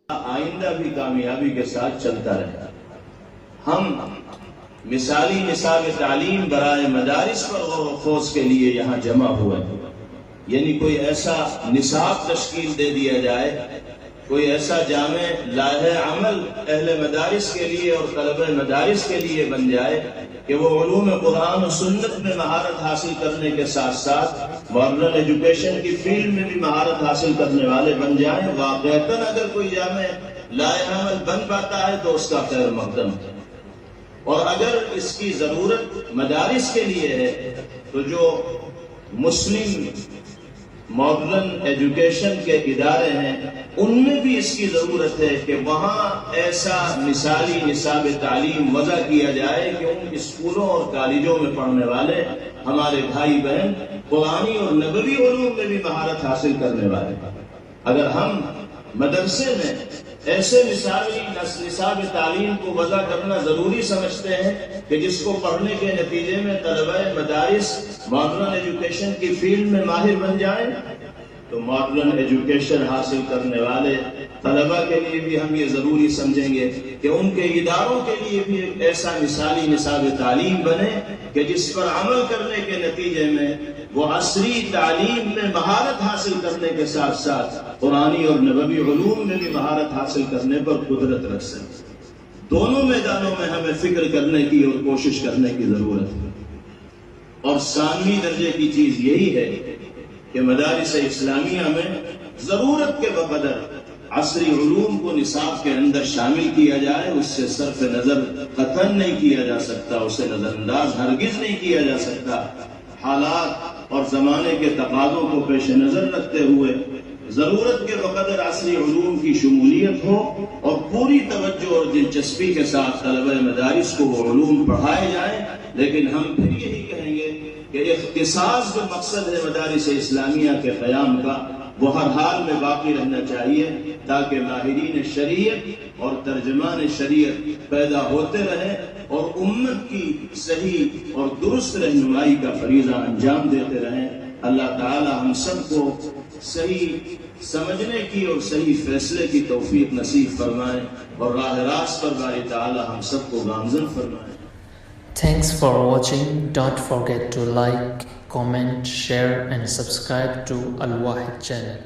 آئندہ بھی کامیابی کے ساتھ چلتا رہے. ہم مثالی نصاب تعلیم برائے مدارس پر غور و خوض کے لیے یہاں جمع ہوئے ہیں. یعنی کوئی ایسا نصاب تشکیل دے دیا جائے، کوئی ایسا جامع لائحہ عمل اہل مدارس کے لیے اور طلبہ مدارس کے لیے بن جائے کہ وہ علوم قرآن و سنت میں مہارت حاصل کرنے کے ساتھ ساتھ ماڈرن ایجوکیشن کی فیلڈ میں بھی مہارت حاصل کرنے والے بن جائیں. واقعتاً اگر کوئی جامع لائحہ عمل بن پاتا ہے تو اس کا خیر مقدم ہے، اور اگر اس کی ضرورت مدارس کے لیے ہے تو جو مسلم ماڈرن ایجوکیشن کے ادارے ہیں ان میں بھی اس کی ضرورت ہے کہ وہاں ایسا مثالی نصاب تعلیم وضع کیا جائے کہ ان اسکولوں اور کالجوں میں پڑھنے والے ہمارے بھائی بہن قرآنی اور نبوی علوم میں بھی مہارت حاصل کرنے والے. اگر ہم مدرسے میں ایسے مثالی نصاب تعلیم کو وضع کرنا ضروری سمجھتے ہیں کہ جس کو پڑھنے کے نتیجے میں طلبہ مدارس ماڈرن ایجوکیشن کی فیلڈ میں ماہر بن جائیں، تو ماڈرن ایجوکیشن حاصل کرنے والے طلبہ کے لیے بھی ہم یہ ضروری سمجھیں گے کہ ان کے اداروں کے لیے بھی ایک ایسا مثالی نصاب تعلیم بنے کہ جس پر عمل کرنے کے نتیجے میں وہ عصری تعلیم میں مہارت حاصل کرنے کے ساتھ ساتھ قرآنی اور نبوی علوم میں بھی مہارت حاصل کرنے پر قدرت رکھ سکیں. دونوں میدانوں میں ہمیں فکر کرنے کی اور کوشش کرنے کی ضرورت ہے. اور ثانوی درجے کی چیز یہی ہے کہ مدارس اسلامیہ میں ضرورت کے بقدر عصری علوم کو نصاب کے اندر شامل کیا جائے. اس سے صرف نظر قطعاً نہیں کیا جا سکتا، اسے نظر انداز ہرگز نہیں کیا جا سکتا. حالات اور زمانے کے تقاضوں کو پیش نظر رکھتے ہوئے ضرورت کے بقدر عصری علوم کی شمولیت ہو اور پوری توجہ اور دلچسپی کے ساتھ طلبہ مدارس کو وہ علوم پڑھائے جائیں. لیکن ہم پھر یہی کہیں گے کہ اختصاص جو مقصد ہے مدارس اسلامیہ کے قیام کا وہ ہر حال میں باقی رہنا چاہیے تاکہ ماہرین شریعت اور ترجمان شریعت پیدا ہوتے رہیں اور امت کی صحیح اور درست رہنمائی کا فریضہ انجام دیتے رہیں. اللہ تعالی ہم سب کو صحیح سمجھنے کی اور صحیح فیصلے کی توفیق نصیب فرمائے اور راہ راست پر باری تعالی ہم سب کو گامزن فرمائے. Thanks for watching. Don't forget to like, comment, share and subscribe to Al Wahid channel.